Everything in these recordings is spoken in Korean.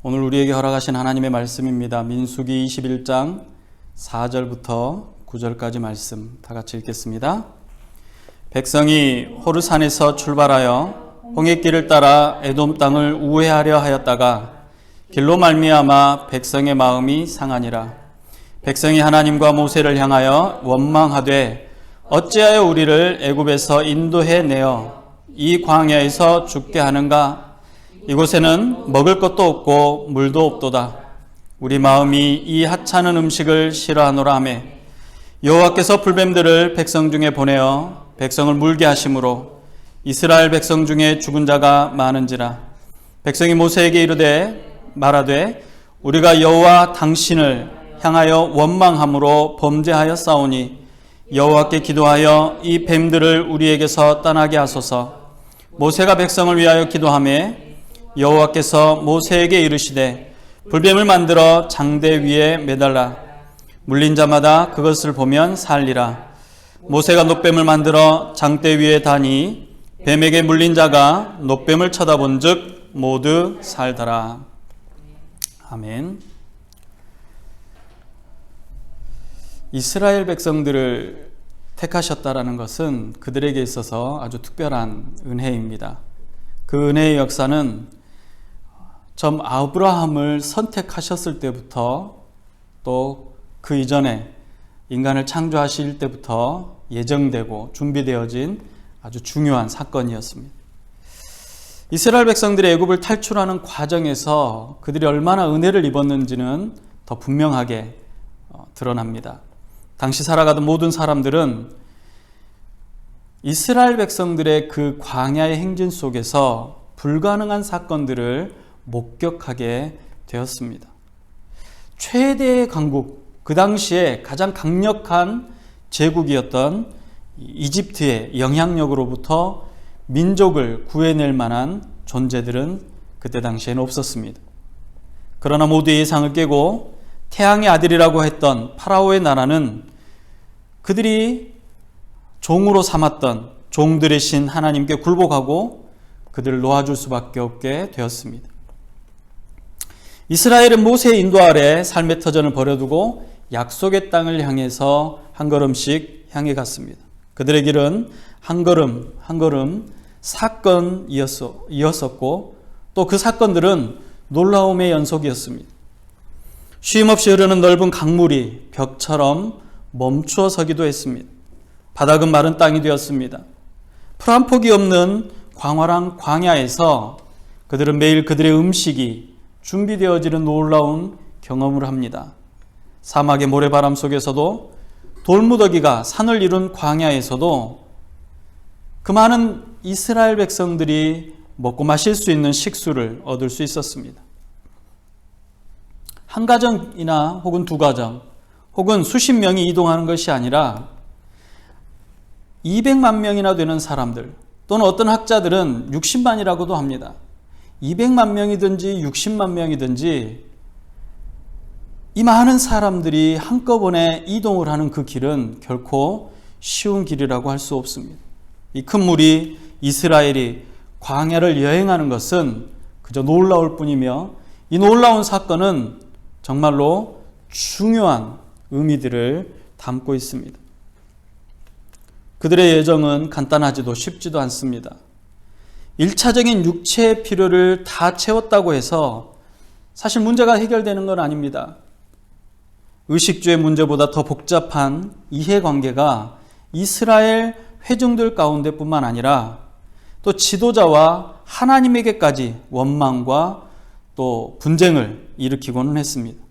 오늘 우리에게 허락하신 하나님의 말씀입니다. 민수기 21장 4절부터 9절까지 말씀 다 같이 읽겠습니다. 백성이 호르산에서 출발하여 홍해길을 따라 에돔 땅을 우회하려 하였다가 길로 말미암아 백성의 마음이 상하니라. 백성이 하나님과 모세를 향하여 원망하되 어찌하여 우리를 애굽에서 인도해 내어 이 광야에서 죽게 하는가? 이곳에는 먹을 것도 없고 물도 없도다. 우리 마음이 이 하찮은 음식을 싫어하노라 하며 여호와께서 불뱀들을 백성 중에 보내어 백성을 물게 하심으로 이스라엘 백성 중에 죽은 자가 많은지라. 백성이 모세에게 이르되 말하되 우리가 여호와 당신을 향하여 원망함으로 범죄하였사오니 여호와께 기도하여 이 뱀들을 우리에게서 떠나게 하소서. 모세가 백성을 위하여 기도하며 여호와께서 모세에게 이르시되 불뱀을 만들어 장대 위에 매달라. 물린 자마다 그것을 보면 살리라. 모세가 놋뱀을 만들어 장대 위에 다니 뱀에게 물린 자가 놋뱀을 쳐다본 즉 모두 살더라. 아멘. 이스라엘 백성들을 택하셨다라는 것은 그들에게 있어서 아주 특별한 은혜입니다. 그 은혜의 역사는 좀 아브라함을 선택하셨을 때부터 또 그 이전에 인간을 창조하실 때부터 예정되고 준비되어진 아주 중요한 사건이었습니다. 이스라엘 백성들이 애굽을 탈출하는 과정에서 그들이 얼마나 은혜를 입었는지는 더 분명하게 드러납니다. 당시 살아가던 모든 사람들은 이스라엘 백성들의 그 광야의 행진 속에서 불가능한 사건들을 목격하게 되었습니다. 최대의 강국, 그 당시에 가장 강력한 제국이었던 이집트의 영향력으로부터 민족을 구해낼 만한 존재들은 그때 당시에는 없었습니다. 그러나 모두의 예상을 깨고 태양의 아들이라고 했던 파라오의 나라는 그들이 종으로 삼았던 종들의 신 하나님께 굴복하고 그들을 놓아줄 수밖에 없게 되었습니다. 이스라엘은 모세의 인도 아래 삶의 터전을 버려두고 약속의 땅을 향해서 한 걸음씩 향해 갔습니다. 그들의 길은 한 걸음 한 걸음 사건이었었고 또 그 사건들은 놀라움의 연속이었습니다. 쉼없이 흐르는 넓은 강물이 벽처럼 멈추어 서기도 했습니다. 바닥은 마른 땅이 되었습니다. 풀 한 폭이 없는 광활한 광야에서 그들은 매일 그들의 음식이 준비되어지는 놀라운 경험을 합니다. 사막의 모래바람 속에서도 돌무더기가 산을 이룬 광야에서도 그 많은 이스라엘 백성들이 먹고 마실 수 있는 식수를 얻을 수 있었습니다. 한 가정이나 혹은 두 가정 혹은 수십 명이 이동하는 것이 아니라 200만 명이나 되는 사람들 또는 어떤 학자들은 60만이라고도 합니다. 200만 명이든지 60만 명이든지 이 많은 사람들이 한꺼번에 이동을 하는 그 길은 결코 쉬운 길이라고 할 수 없습니다. 이 큰 무리 이스라엘이 광야를 여행하는 것은 그저 놀라울 뿐이며 이 놀라운 사건은 정말로 중요한 의미들을 담고 있습니다. 그들의 예정은 간단하지도 쉽지도 않습니다. 1차적인 육체의 필요를 다 채웠다고 해서 사실 문제가 해결되는 건 아닙니다. 의식주의 문제보다 더 복잡한 이해관계가 이스라엘 회중들 가운데뿐만 아니라 또 지도자와 하나님에게까지 원망과 또 분쟁을 일으키고는 했습니다.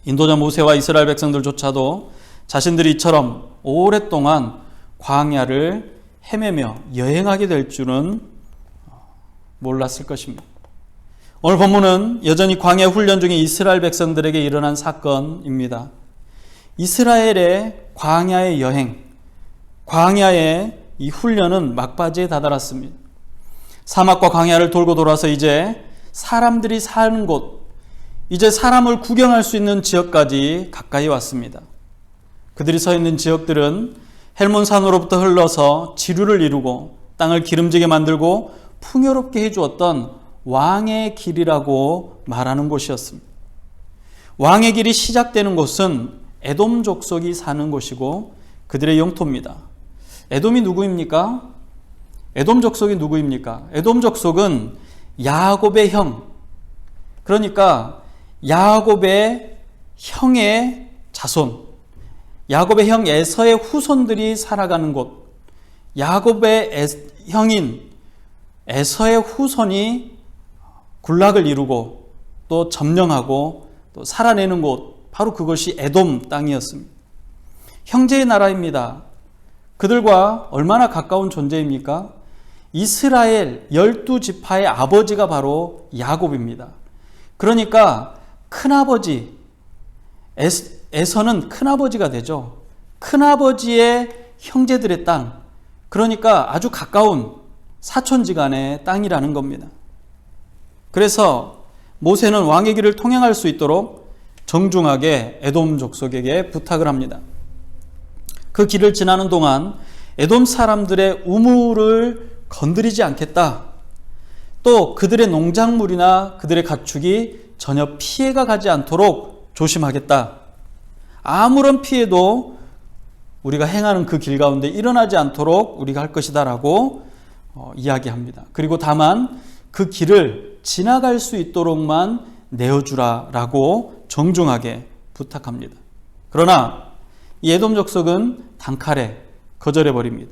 인도자 모세와 이스라엘 백성들조차도 자신들이 이처럼 오랫동안 광야를 헤매며 여행하게 될 줄은 몰랐을 것입니다. 오늘 본문은 여전히 광야 훈련 중에 이스라엘 백성들에게 일어난 사건입니다. 이스라엘의 광야의 여행, 광야의 이 훈련은 막바지에 다다랐습니다. 사막과 광야를 돌고 돌아서 이제 사람들이 사는 곳, 이제 사람을 구경할 수 있는 지역까지 가까이 왔습니다. 그들이 서 있는 지역들은 헬몬산으로부터 흘러서 지류를 이루고 땅을 기름지게 만들고 풍요롭게 해주었던 왕의 길이라고 말하는 곳이었습니다. 왕의 길이 시작되는 곳은 에돔 족속이 사는 곳이고 그들의 영토입니다. 에돔이 누구입니까? 에돔 족속이 누구입니까? 에돔 족속은 야곱의 형, 그러니까 야곱의 형의 자손, 야곱의 형 에서의 후손들이 살아가는 곳, 야곱의 형인 에서의 후손이 군락을 이루고 또 점령하고 또 살아내는 곳, 바로 그것이 에돔 땅이었습니다. 형제의 나라입니다. 그들과 얼마나 가까운 존재입니까? 이스라엘 12지파의 아버지가 바로 야곱입니다. 그러니까 큰아버지, 에서는 큰아버지가 되죠. 큰아버지의 형제들의 땅, 그러니까 아주 가까운 사촌지간의 땅이라는 겁니다. 그래서 모세는 왕의 길을 통행할 수 있도록 정중하게 에돔 족속에게 부탁을 합니다. 그 길을 지나는 동안 에돔 사람들의 우물을 건드리지 않겠다. 또 그들의 농작물이나 그들의 가축이 전혀 피해가 가지 않도록 조심하겠다. 아무런 피해도 우리가 행하는 그 길 가운데 일어나지 않도록 우리가 할 것이다 라고 이야기합니다. 그리고 다만 그 길을 지나갈 수 있도록만 내어주라 라고 정중하게 부탁합니다. 그러나 이 에돔 족속은 단칼에 거절해버립니다.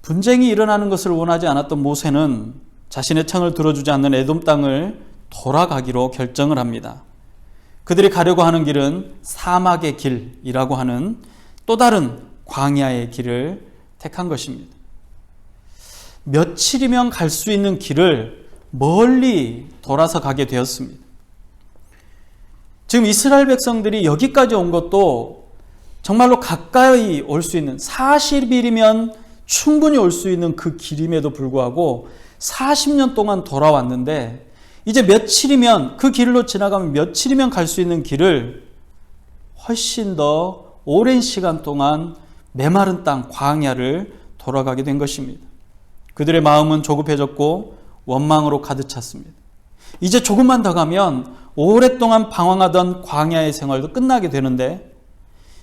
분쟁이 일어나는 것을 원하지 않았던 모세는 자신의 청을 들어주지 않는 에돔 땅을 돌아가기로 결정을 합니다. 그들이 가려고 하는 길은 사막의 길이라고 하는 또 다른 광야의 길을 택한 것입니다. 며칠이면 갈 수 있는 길을 멀리 돌아서 가게 되었습니다. 지금 이스라엘 백성들이 여기까지 온 것도 정말로 가까이 올 수 있는 40일이면 충분히 올 수 있는 그 길임에도 불구하고 40년 동안 돌아왔는데 이제 며칠이면, 그 길로 지나가면 며칠이면 갈 수 있는 길을 훨씬 더 오랜 시간 동안 메마른 땅 광야를 돌아가게 된 것입니다. 그들의 마음은 조급해졌고 원망으로 가득 찼습니다. 이제 조금만 더 가면 오랫동안 방황하던 광야의 생활도 끝나게 되는데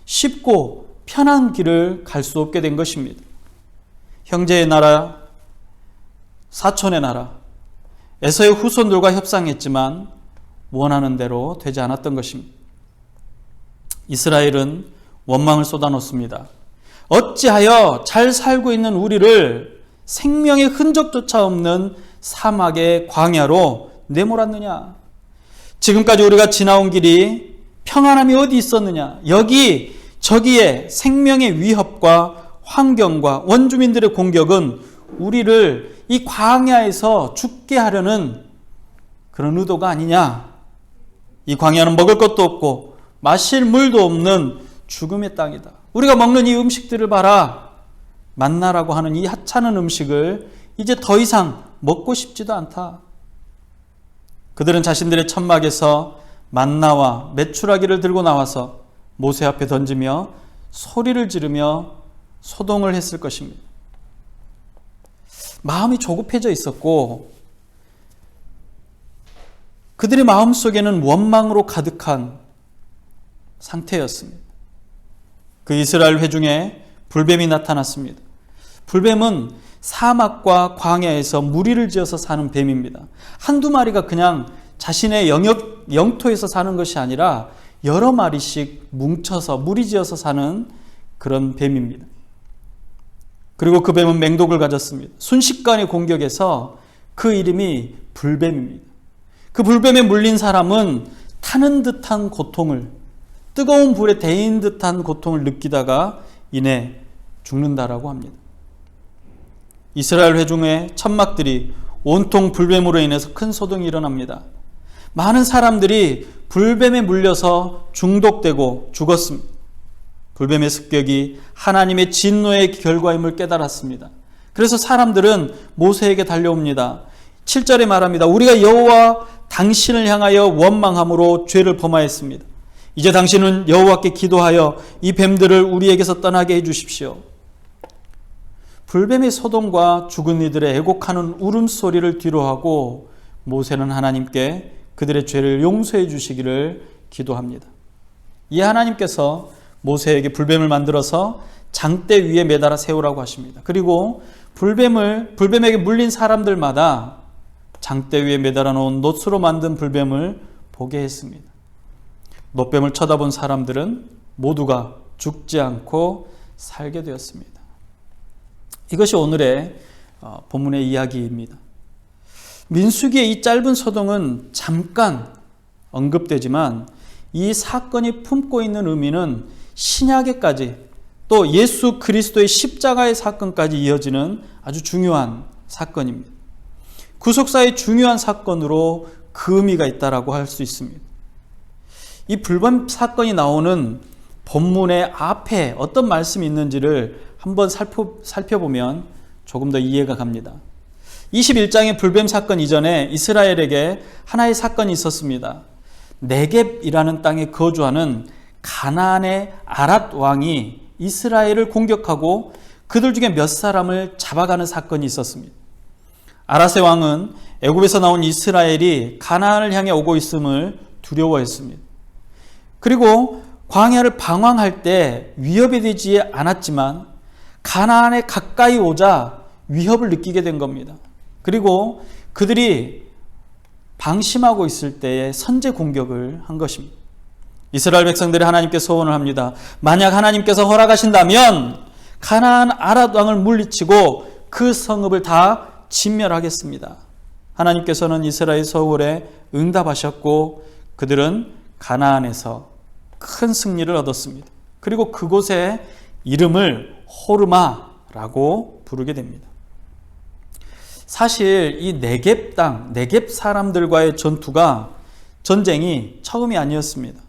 쉽고 편한 길을 갈 수 없게 된 것입니다. 형제의 나라, 사촌의 나라, 에서의 후손들과 협상했지만 원하는 대로 되지 않았던 것입니다. 이스라엘은 원망을 쏟아놓습니다. 어찌하여 잘 살고 있는 우리를 생명의 흔적조차 없는 사막의 광야로 내몰았느냐? 지금까지 우리가 지나온 길이 평안함이 어디 있었느냐? 여기 저기에 생명의 위협과 환경과 원주민들의 공격은 우리를 이 광야에서 죽게 하려는 그런 의도가 아니냐? 이 광야는 먹을 것도 없고 마실 물도 없는 죽음의 땅이다. 우리가 먹는 이 음식들을 봐라. 만나라고 하는 이 하찮은 음식을 이제 더 이상 먹고 싶지도 않다. 그들은 자신들의 천막에서 만나와 메추라기를 들고 나와서 모세 앞에 던지며 소리를 지르며 소동을 했을 것입니다. 마음이 조급해져 있었고 그들의 마음속에는 원망으로 가득한 상태였습니다. 그 이스라엘 회중에 불뱀이 나타났습니다. 불뱀은 사막과 광야에서 무리를 지어서 사는 뱀입니다. 한두 마리가 그냥 자신의 영토에서 사는 것이 아니라 여러 마리씩 뭉쳐서 무리지어서 사는 그런 뱀입니다. 그리고 그 뱀은 맹독을 가졌습니다. 순식간에 공격해서 그 이름이 불뱀입니다. 그 불뱀에 물린 사람은 타는 듯한 고통을, 뜨거운 불에 데인 듯한 고통을 느끼다가 이내 죽는다라고 합니다. 이스라엘 회중의 천막들이 온통 불뱀으로 인해서 큰 소동이 일어납니다. 많은 사람들이 불뱀에 물려서 중독되고 죽었습니다. 불뱀의 습격이 하나님의 진노의 결과임을 깨달았습니다. 그래서 사람들은 모세에게 달려옵니다. 7절에 말합니다. 우리가 여호와 당신을 향하여 원망함으로 죄를 범하였습니다. 이제 당신은 여호와께 기도하여 이 뱀들을 우리에게서 떠나게 해주십시오. 불뱀의 소동과 죽은 이들의 애곡하는 울음소리를 뒤로하고 모세는 하나님께 그들의 죄를 용서해 주시기를 기도합니다. 이 하나님께서 모세에게 불뱀을 만들어서 장대 위에 매달아 세우라고 하십니다. 그리고 불뱀에게 물린 사람들마다 장대 위에 매달아 놓은 놋으로 만든 불뱀을 보게 했습니다. 놋뱀을 쳐다본 사람들은 모두가 죽지 않고 살게 되었습니다. 이것이 오늘의 본문의 이야기입니다. 민수기의 이 짧은 소동은 잠깐 언급되지만 이 사건이 품고 있는 의미는 신약에까지 또 예수 그리스도의 십자가의 사건까지 이어지는 아주 중요한 사건입니다. 구속사의 중요한 사건으로 그 의미가 있다라고 할 수 있습니다. 이 불뱀 사건이 나오는 본문의 앞에 어떤 말씀이 있는지를 한번 살펴보면 조금 더 이해가 갑니다. 21장의 불뱀 사건 이전에 이스라엘에게 하나의 사건이 있었습니다. 네겝이라는 땅에 거주하는 가나안의 아랏 왕이 이스라엘을 공격하고 그들 중에 몇 사람을 잡아가는 사건이 있었습니다. 아랏의 왕은 애굽에서 나온 이스라엘이 가나안을 향해 오고 있음을 두려워했습니다. 그리고 광야를 방황할 때 위협이 되지 않았지만 가나안에 가까이 오자 위협을 느끼게 된 겁니다. 그리고 그들이 방심하고 있을 때에 선제 공격을 한 것입니다. 이스라엘 백성들이 하나님께 소원을 합니다. 만약 하나님께서 허락하신다면 가나안 아랏 왕을 물리치고 그 성읍을 다 진멸하겠습니다. 하나님께서는 이스라엘 소원에 응답하셨고 그들은 가나안에서 큰 승리를 얻었습니다. 그리고 그곳의 이름을 호르마라고 부르게 됩니다. 사실 이 네겝 땅, 네겝 사람들과의 전쟁이 처음이 아니었습니다.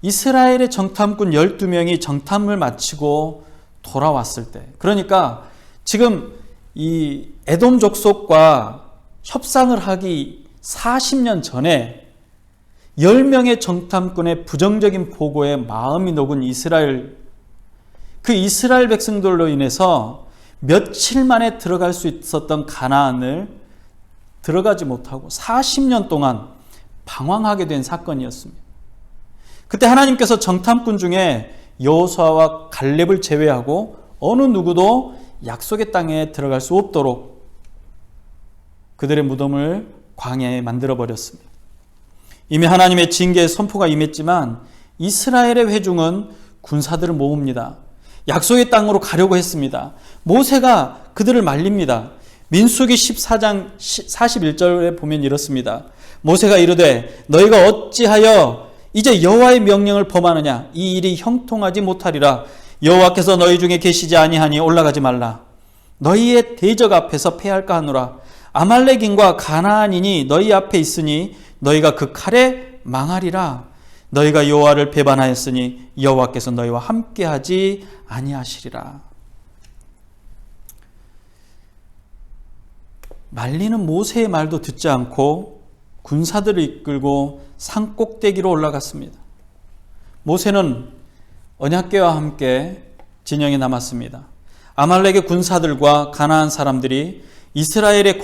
이스라엘의 정탐꾼 12명이 정탐을 마치고 돌아왔을 때, 그러니까 지금 이 에돔 족속과 협상을 하기 40년 전에 10명의 정탐꾼의 부정적인 보고에 마음이 녹은 그 이스라엘 백성들로 인해서 며칠 만에 들어갈 수 있었던 가나안을 들어가지 못하고 40년 동안 방황하게 된 사건이었습니다. 그때 하나님께서 정탐꾼 중에 여호수아와 갈렙을 제외하고 어느 누구도 약속의 땅에 들어갈 수 없도록 그들의 무덤을 광야에 만들어버렸습니다. 이미 하나님의 징계의 선포가 임했지만 이스라엘의 회중은 군사들을 모읍니다. 약속의 땅으로 가려고 했습니다. 모세가 그들을 말립니다. 민수기 14장 41절에 보면 이렇습니다. 모세가 이르되 너희가 어찌하여 이제 여호와의 명령을 범하느냐? 이 일이 형통하지 못하리라. 여호와께서 너희 중에 계시지 아니하니 올라가지 말라. 너희의 대적 앞에서 패할까 하노라. 아말렉인과 가나안인이 너희 앞에 있으니 너희가 그 칼에 망하리라. 너희가 여호와를 배반하였으니 여호와께서 너희와 함께하지 아니하시리라. 말리는 모세의 말도 듣지 않고 군사들을 이끌고 산 꼭대기로 올라갔습니다. 모세는 언약궤와 함께 진영에 남았습니다. 아말렉의 군사들과 가나안 사람들이 이스라엘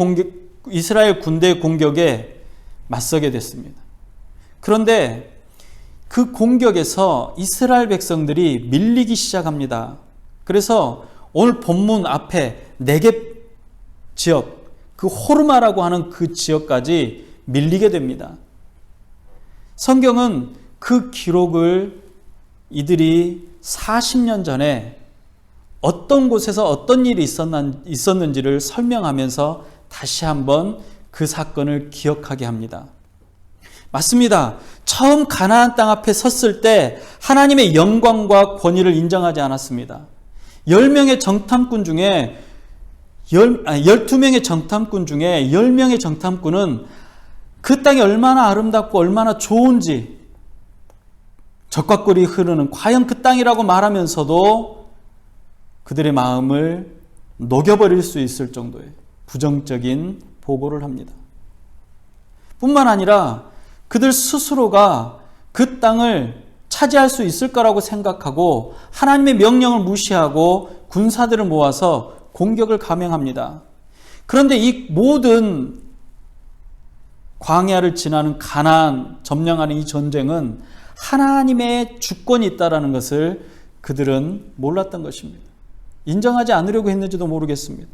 군대의 공격에 맞서게 됐습니다. 그런데 그 공격에서 이스라엘 백성들이 밀리기 시작합니다. 그래서 오늘 본문 앞에 네겝 지역, 그 호르마라고 하는 그 지역까지 밀리게 됩니다. 성경은 그 기록을 이들이 40년 전에 어떤 곳에서 어떤 일이 있었는지를 설명하면서 다시 한번 그 사건을 기억하게 합니다. 맞습니다. 처음 가나안 땅 앞에 섰을 때 하나님의 영광과 권위를 인정하지 않았습니다. 12명의 정탐꾼 중에 10명의 정탐꾼은 그 땅이 얼마나 아름답고 얼마나 좋은지 적과 꿀이 흐르는 과연 그 땅이라고 말하면서도 그들의 마음을 녹여버릴 수 있을 정도의 부정적인 보고를 합니다. 뿐만 아니라 그들 스스로가 그 땅을 차지할 수 있을 거라고 생각하고 하나님의 명령을 무시하고 군사들을 모아서 공격을 감행합니다. 그런데 이 모든 광야를 지나는 가나안 점령하는 이 전쟁은 하나님의 주권이 있다는 것을 그들은 몰랐던 것입니다. 인정하지 않으려고 했는지도 모르겠습니다.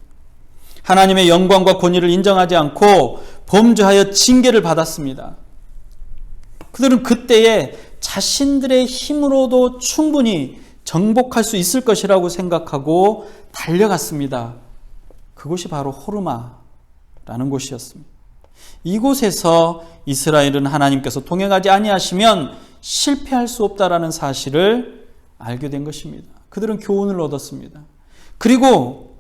하나님의 영광과 권위를 인정하지 않고 범죄하여 징계를 받았습니다. 그들은 그때에 자신들의 힘으로도 충분히 정복할 수 있을 것이라고 생각하고 달려갔습니다. 그곳이 바로 호르마라는 곳이었습니다. 이곳에서 이스라엘은 하나님께서 동행하지 아니하시면 실패할 수 없다라는 사실을 알게 된 것입니다. 그들은 교훈을 얻었습니다. 그리고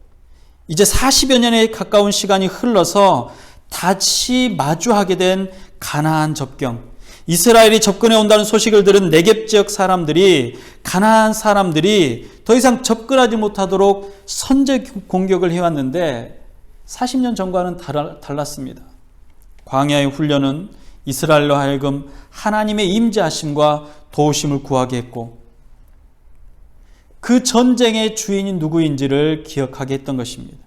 이제 40여 년에 가까운 시간이 흘러서 다시 마주하게 된 가나안 접경. 이스라엘이 접근해 온다는 소식을 들은 네겝 지역 사람들이, 가나안 사람들이 더 이상 접근하지 못하도록 선제 공격을 해왔는데 40년 전과는 달랐습니다. 광야의 훈련은 이스라엘로 하여금 하나님의 임재하심과 도우심을 구하게 했고 그 전쟁의 주인이 누구인지를 기억하게 했던 것입니다.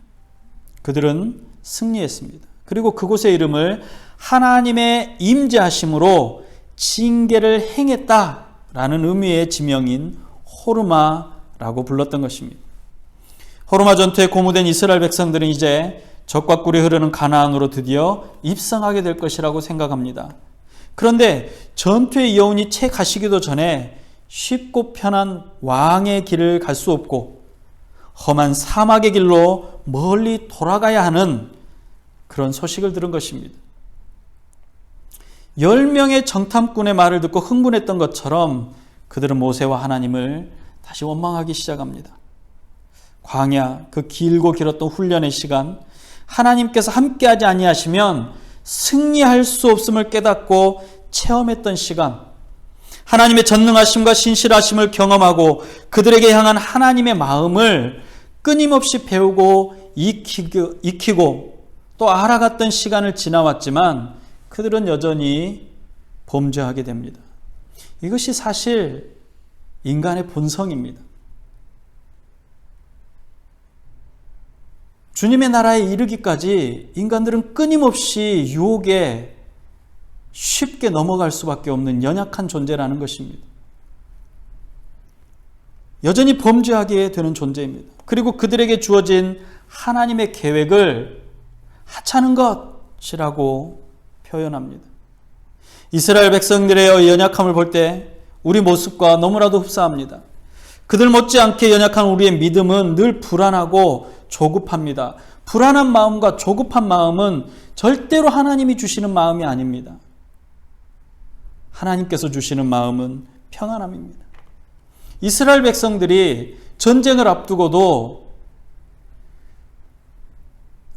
그들은 승리했습니다. 그리고 그곳의 이름을 하나님의 임재하심으로 징계를 행했다라는 의미의 지명인 호르마라고 불렀던 것입니다. 호르마 전투에 고무된 이스라엘 백성들은 이제 적과 꿀이 흐르는 가나안으로 드디어 입성하게 될 것이라고 생각합니다. 그런데 전투의 여운이 채 가시기도 전에 쉽고 편한 왕의 길을 갈 수 없고 험한 사막의 길로 멀리 돌아가야 하는 그런 소식을 들은 것입니다. 10명의 정탐꾼의 말을 듣고 흥분했던 것처럼 그들은 모세와 하나님을 다시 원망하기 시작합니다. 광야, 그 길고 길었던 훈련의 시간, 하나님께서 함께하지 아니하시면 승리할 수 없음을 깨닫고 체험했던 시간, 하나님의 전능하심과 신실하심을 경험하고 그들에게 향한 하나님의 마음을 끊임없이 배우고 익히고 또 알아갔던 시간을 지나왔지만 그들은 여전히 범죄하게 됩니다. 이것이 사실 인간의 본성입니다. 주님의 나라에 이르기까지 인간들은 끊임없이 유혹에 쉽게 넘어갈 수밖에 없는 연약한 존재라는 것입니다. 여전히 범죄하게 되는 존재입니다. 그리고 그들에게 주어진 하나님의 계획을 하찮은 것이라고 표현합니다. 이스라엘 백성들의 연약함을 볼 때 우리 모습과 너무나도 흡사합니다. 그들 못지않게 연약한 우리의 믿음은 늘 불안하고 조급합니다. 불안한 마음과 조급한 마음은 절대로 하나님이 주시는 마음이 아닙니다. 하나님께서 주시는 마음은 평안함입니다. 이스라엘 백성들이 전쟁을 앞두고도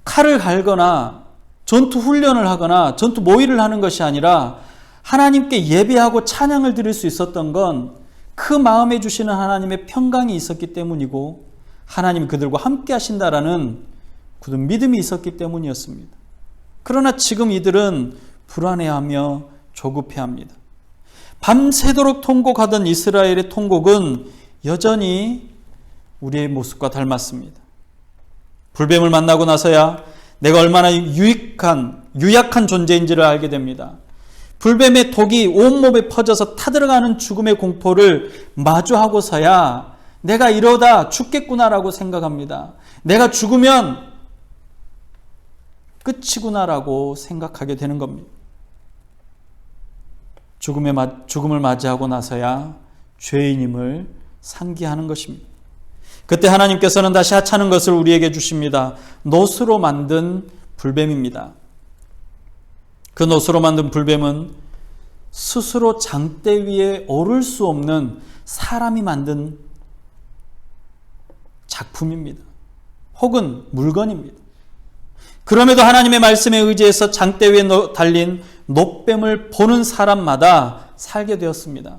칼을 갈거나 전투 훈련을 하거나 전투 모의를 하는 것이 아니라 하나님께 예배하고 찬양을 드릴 수 있었던 건 그 마음에 주시는 하나님의 평강이 있었기 때문이고 하나님이 그들과 함께 하신다라는 굳은 믿음이 있었기 때문이었습니다. 그러나 지금 이들은 불안해하며 조급해합니다. 밤새도록 통곡하던 이스라엘의 통곡은 여전히 우리의 모습과 닮았습니다. 불뱀을 만나고 나서야 내가 얼마나 유약한 존재인지를 알게 됩니다. 불뱀의 독이 온몸에 퍼져서 타들어가는 죽음의 공포를 마주하고서야 내가 이러다 죽겠구나라고 생각합니다. 내가 죽으면 끝이구나라고 생각하게 되는 겁니다. 죽음을 맞이하고 나서야 죄인임을 상기하는 것입니다. 그때 하나님께서는 다시 하찮은 것을 우리에게 주십니다. 놋으로 만든 불뱀입니다. 그 놋으로 만든 불뱀은 스스로 장대 위에 오를 수 없는 사람이 만든 작품입니다. 혹은 물건입니다. 그럼에도 하나님의 말씀에 의지해서 장대 위에 달린 놋뱀을 보는 사람마다 살게 되었습니다.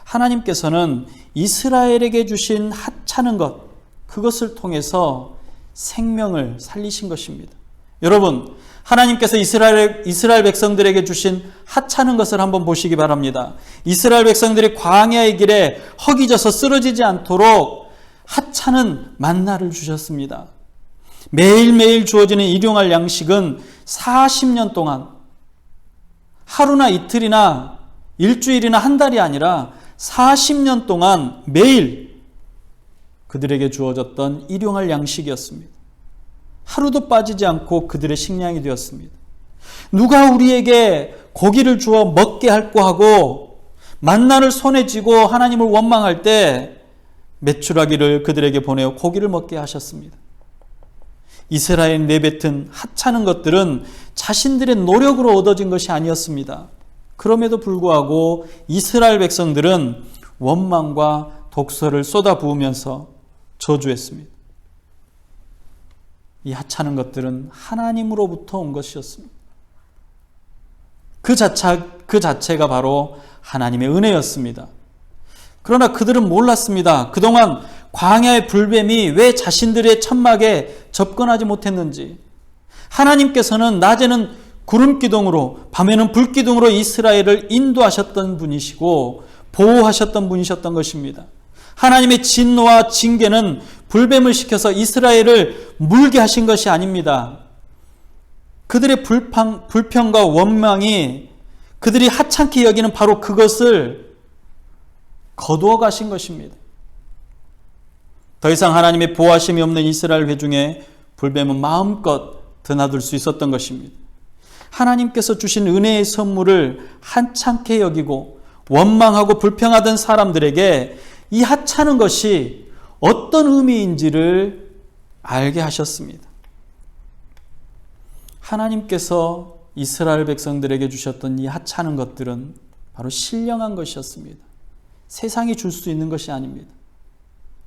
하나님께서는 이스라엘에게 주신 하찮은 것, 그것을 통해서 생명을 살리신 것입니다. 여러분, 하나님께서 이스라엘 백성들에게 주신 하찮은 것을 한번 보시기 바랍니다. 이스라엘 백성들이 광야의 길에 허기져서 쓰러지지 않도록 하찮은 만나를 주셨습니다. 매일매일 주어지는 일용할 양식은 40년 동안 하루나 이틀이나 일주일이나 한 달이 아니라 40년 동안 매일 그들에게 주어졌던 일용할 양식이었습니다. 하루도 빠지지 않고 그들의 식량이 되었습니다. 누가 우리에게 고기를 주어 먹게 할고 하고 만나를 손에 쥐고 하나님을 원망할 때 메추라기를 그들에게 보내어 고기를 먹게 하셨습니다. 이스라엘 내뱉은 하찮은 것들은 자신들의 노력으로 얻어진 것이 아니었습니다. 그럼에도 불구하고 이스라엘 백성들은 원망과 독설을 쏟아부으면서 저주했습니다. 이 하찮은 것들은 하나님으로부터 온 것이었습니다. 그 자체가 바로 하나님의 은혜였습니다. 그러나 그들은 몰랐습니다. 그동안 광야의 불뱀이 왜 자신들의 천막에 접근하지 못했는지. 하나님께서는 낮에는 구름기둥으로 밤에는 불기둥으로 이스라엘을 인도하셨던 분이시고 보호하셨던 분이셨던 것입니다. 하나님의 진노와 징계는 불뱀을 시켜서 이스라엘을 물게 하신 것이 아닙니다. 그들의 불평과 원망이 그들이 하찮게 여기는 바로 그것을 거두어 가신 것입니다. 더 이상 하나님의 보호하심이 없는 이스라엘 회중에 불뱀은 마음껏 드나들 수 있었던 것입니다. 하나님께서 주신 은혜의 선물을 하찮게 여기고 원망하고 불평하던 사람들에게 이 하찮은 것이 어떤 의미인지를 알게 하셨습니다. 하나님께서 이스라엘 백성들에게 주셨던 이 하찮은 것들은 바로 신령한 것이었습니다. 세상이 줄 수 있는 것이 아닙니다.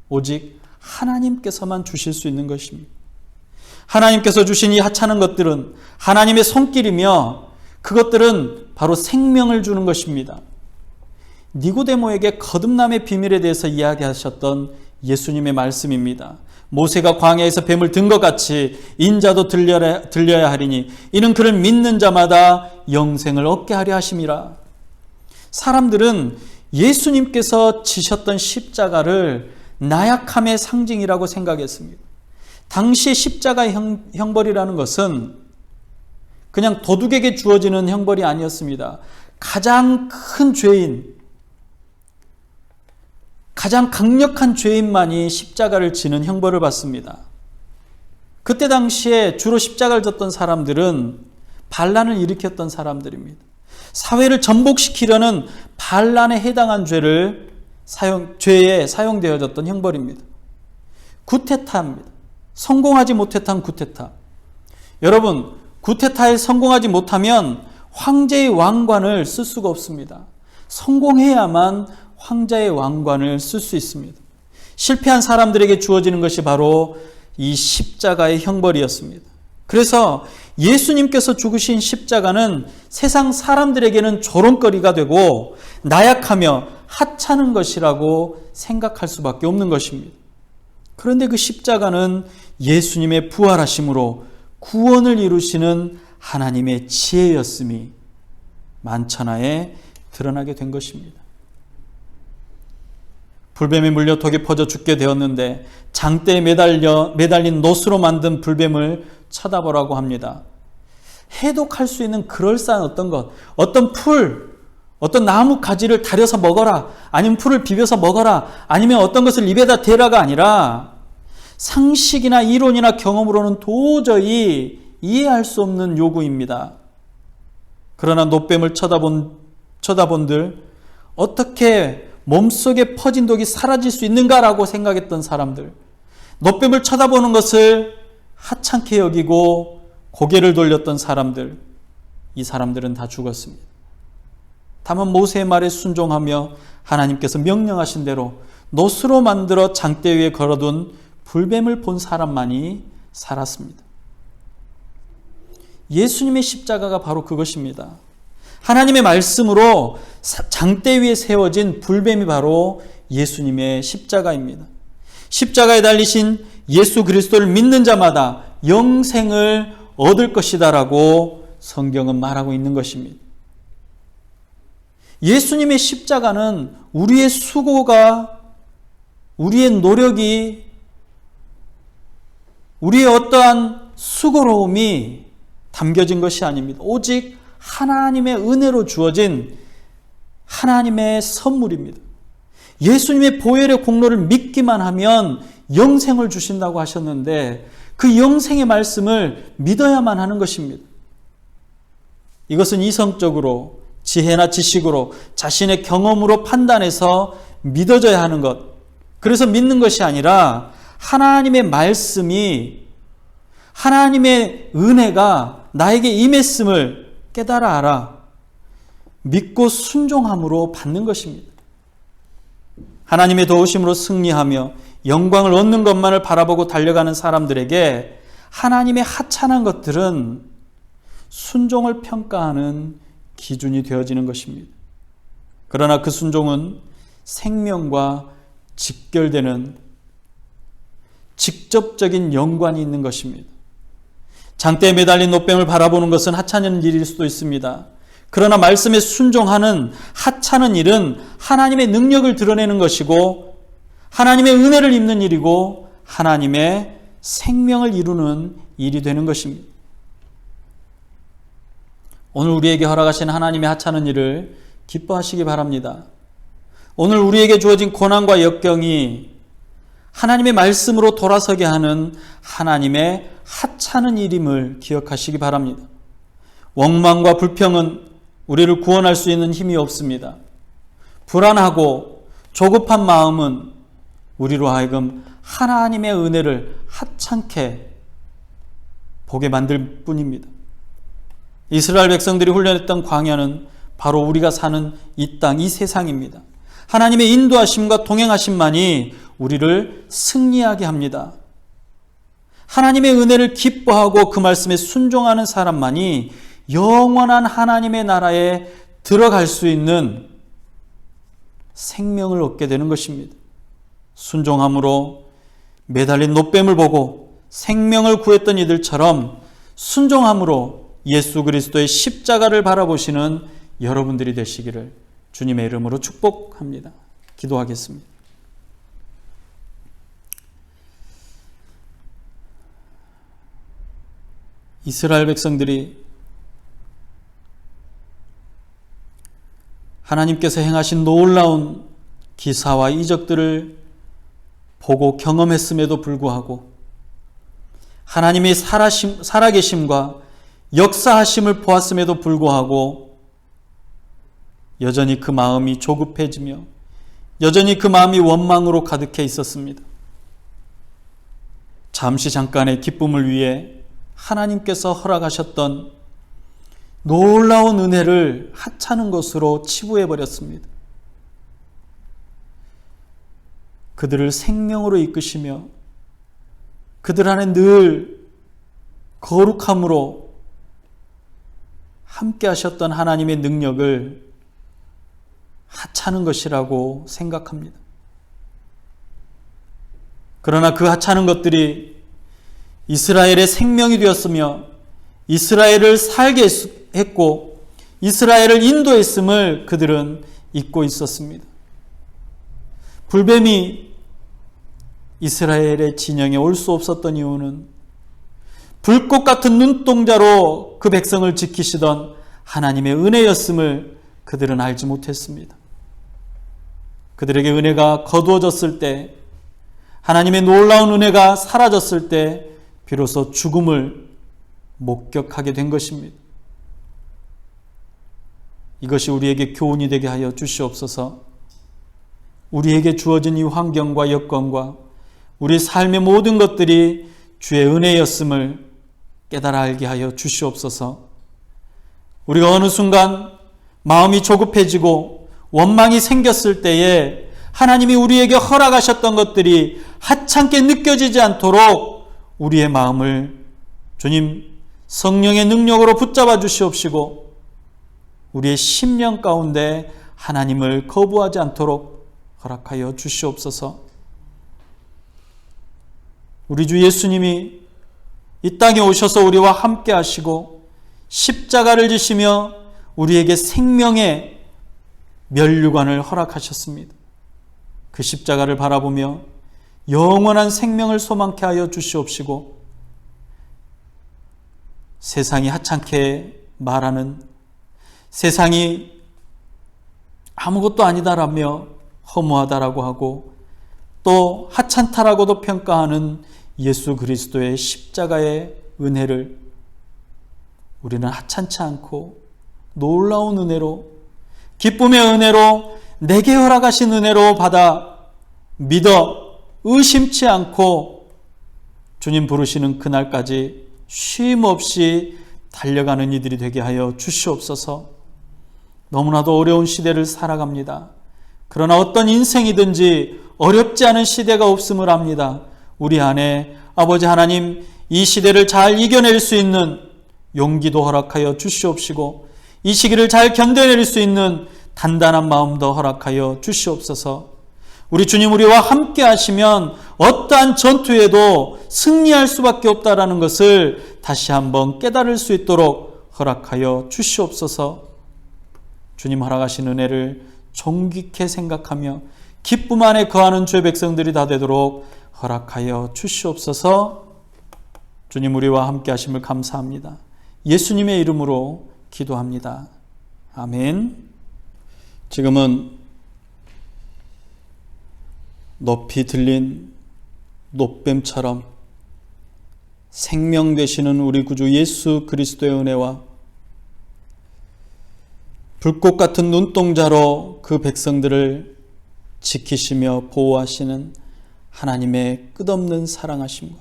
오직 하나님께서만 주실 수 있는 것입니다. 하나님께서 주신 이 하찮은 것들은 하나님의 손길이며 그것들은 바로 생명을 주는 것입니다. 니고데모에게 거듭남의 비밀에 대해서 이야기하셨던 예수님의 말씀입니다. 모세가 광야에서 뱀을 든 것 같이 인자도 들려야 하리니 이는 그를 믿는 자마다 영생을 얻게 하려 하심이라. 사람들은 예수님께서 지셨던 십자가를 나약함의 상징이라고 생각했습니다. 당시 십자가의 형벌이라는 것은 그냥 도둑에게 주어지는 형벌이 아니었습니다. 가장 큰 죄인, 가장 강력한 죄인만이 십자가를 지는 형벌을 받습니다. 그때 당시에 주로 십자가를 졌던 사람들은 반란을 일으켰던 사람들입니다. 사회를 전복시키려는 반란에 해당한 죄에 사용되어졌던 형벌입니다. 구테타입니다. 성공하지 못했던 구테타. 여러분, 구테타에 성공하지 못하면 황제의 왕관을 쓸 수가 없습니다. 성공해야만 황제의 왕관을 쓸 수 있습니다. 실패한 사람들에게 주어지는 것이 바로 이 십자가의 형벌이었습니다. 그래서 예수님께서 죽으신 십자가는 세상 사람들에게는 조롱거리가 되고 나약하며 하찮은 것이라고 생각할 수밖에 없는 것입니다. 그런데 그 십자가는 예수님의 부활하심으로 구원을 이루시는 하나님의 지혜였음이 만천하에 드러나게 된 것입니다. 불뱀에 물려 독이 퍼져 죽게 되었는데 장대에 매달린 노스로 만든 불뱀을 쳐다보라고 합니다. 해독할 수 있는 그럴싸한 어떤 것, 어떤 풀, 어떤 나무 가지를 다려서 먹어라, 아니면 풀을 비벼서 먹어라, 아니면 어떤 것을 입에다 대라가 아니라 상식이나 이론이나 경험으로는 도저히 이해할 수 없는 요구입니다. 그러나 노뱀을 쳐다본들 어떻게 몸속에 퍼진 독이 사라질 수 있는가라고 생각했던 사람들, 노뱀을 쳐다보는 것을 하찮게 여기고 고개를 돌렸던 사람들, 이 사람들은 다 죽었습니다. 다만 모세의 말에 순종하며 하나님께서 명령하신 대로 노스로 만들어 장대 위에 걸어둔 불뱀을 본 사람만이 살았습니다. 예수님의 십자가가 바로 그것입니다. 하나님의 말씀으로 장대 위에 세워진 불뱀이 바로 예수님의 십자가입니다. 십자가에 달리신 예수 그리스도를 믿는 자마다 영생을 얻을 것이다라고 성경은 말하고 있는 것입니다. 예수님의 십자가는 우리의 수고가, 우리의 노력이 우리의 어떠한 수고로움이 담겨진 것이 아닙니다. 오직 하나님의 은혜로 주어진 하나님의 선물입니다. 예수님의 보혈의 공로를 믿기만 하면 영생을 주신다고 하셨는데 그 영생의 말씀을 믿어야만 하는 것입니다. 이것은 이성적으로, 지혜나 지식으로, 자신의 경험으로 판단해서 믿어져야 하는 것, 그래서 믿는 것이 아니라 하나님의 말씀이, 하나님의 은혜가 나에게 임했음을 깨달아 알아 믿고 순종함으로 받는 것입니다. 하나님의 도우심으로 승리하며 영광을 얻는 것만을 바라보고 달려가는 사람들에게 하나님의 하찮은 것들은 순종을 평가하는 기준이 되어지는 것입니다. 그러나 그 순종은 생명과 직결되는 직접적인 연관이 있는 것입니다. 장대에 매달린 노뱀을 바라보는 것은 하찮은 일일 수도 있습니다. 그러나 말씀에 순종하는 하찮은 일은 하나님의 능력을 드러내는 것이고 하나님의 은혜를 입는 일이고 하나님의 생명을 이루는 일이 되는 것입니다. 오늘 우리에게 허락하신 하나님의 하찮은 일을 기뻐하시기 바랍니다. 오늘 우리에게 주어진 고난과 역경이 하나님의 말씀으로 돌아서게 하는 하나님의 하찮은 일임을 기억하시기 바랍니다. 원망과 불평은 우리를 구원할 수 있는 힘이 없습니다. 불안하고 조급한 마음은 우리로 하여금 하나님의 은혜를 하찮게 보게 만들 뿐입니다. 이스라엘 백성들이 훈련했던 광야는 바로 우리가 사는 이 땅, 이 세상입니다. 하나님의 인도하심과 동행하심만이 우리를 승리하게 합니다. 하나님의 은혜를 기뻐하고 그 말씀에 순종하는 사람만이 영원한 하나님의 나라에 들어갈 수 있는 생명을 얻게 되는 것입니다. 순종함으로 매달린 노뱀을 보고 생명을 구했던 이들처럼 순종함으로 예수 그리스도의 십자가를 바라보시는 여러분들이 되시기를 주님의 이름으로 축복합니다. 기도하겠습니다. 이스라엘 백성들이 하나님께서 행하신 놀라운 기사와 이적들을 보고 경험했음에도 불구하고 하나님의 살아계심과 역사하심을 보았음에도 불구하고 여전히 그 마음이 조급해지며 여전히 그 마음이 원망으로 가득해 있었습니다. 잠깐의 기쁨을 위해 하나님께서 허락하셨던 놀라운 은혜를 하찮은 것으로 치부해버렸습니다. 그들을 생명으로 이끄시며 그들 안에 늘 거룩함으로 함께 하셨던 하나님의 능력을 하찮은 것이라고 생각합니다. 그러나 그 하찮은 것들이 이스라엘의 생명이 되었으며 이스라엘을 살게 했고 이스라엘을 인도했음을 그들은 잊고 있었습니다. 불뱀이 이스라엘의 진영에 올 수 없었던 이유는 불꽃 같은 눈동자로 그 백성을 지키시던 하나님의 은혜였음을 그들은 알지 못했습니다. 그들에게 은혜가 거두어졌을 때, 하나님의 놀라운 은혜가 사라졌을 때 비로소 죽음을 목격하게 된 것입니다. 이것이 우리에게 교훈이 되게 하여 주시옵소서. 우리에게 주어진 이 환경과 여건과 우리 삶의 모든 것들이 주의 은혜였음을 깨달아 알게 하여 주시옵소서. 우리가 어느 순간 마음이 조급해지고 원망이 생겼을 때에 하나님이 우리에게 허락하셨던 것들이 하찮게 느껴지지 않도록 우리의 마음을 주님 성령의 능력으로 붙잡아 주시옵시고 우리의 심령 가운데 하나님을 거부하지 않도록 허락하여 주시옵소서. 우리 주 예수님이 이 땅에 오셔서 우리와 함께 하시고 십자가를 지시며 우리에게 생명의 면류관을 허락하셨습니다. 그 십자가를 바라보며 영원한 생명을 소망케 하여 주시옵시고 세상이 하찮게 말하는, 세상이 아무것도 아니다라며 허무하다라고 하고 또 하찮다라고도 평가하는 예수 그리스도의 십자가의 은혜를 우리는 하찮지 않고 놀라운 은혜로, 기쁨의 은혜로, 내게 허락하신 은혜로 받아 믿어 의심치 않고 주님 부르시는 그날까지 쉼 없이 달려가는 이들이 되게 하여 주시옵소서. 너무나도 어려운 시대를 살아갑니다. 그러나 어떤 인생이든지 어렵지 않은 시대가 없음을 압니다. 우리 안에 아버지 하나님, 이 시대를 잘 이겨낼 수 있는 용기도 허락하여 주시옵시고 이 시기를 잘 견뎌낼 수 있는 단단한 마음도 허락하여 주시옵소서. 우리 주님 우리와 함께 하시면 어떠한 전투에도 승리할 수밖에 없다라는 것을 다시 한번 깨달을 수 있도록 허락하여 주시옵소서. 주님 허락하신 은혜를 존귀케 생각하며 기쁨 안에 거하는 주의 백성들이 다 되도록 허락하여 주시옵소서. 주님 우리와 함께 하심을 감사합니다. 예수님의 이름으로 기도합니다. 아멘. 지금은 높이 들린 놋뱀처럼 생명 되시는 우리 구주 예수 그리스도의 은혜와 불꽃 같은 눈동자로 그 백성들을 지키시며 보호하시는 하나님의 끝없는 사랑하심과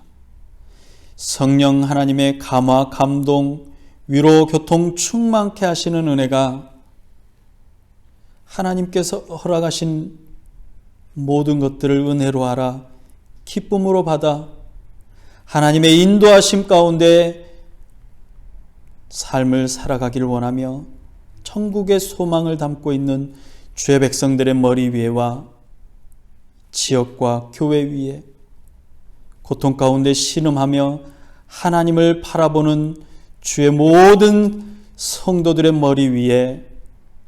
성령 하나님의 감화, 감동, 위로, 교통 충만케 하시는 은혜가 하나님께서 허락하신 모든 것들을 은혜로 알아 기쁨으로 받아 하나님의 인도하심 가운데 삶을 살아가기를 원하며 천국의 소망을 담고 있는 주의 백성들의 머리 위에와 지역과 교회 위에 고통 가운데 신음하며 하나님을 바라보는 주의 모든 성도들의 머리 위에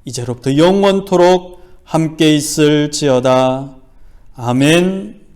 이제로부터 영원토록 함께 있을지어다. 아멘.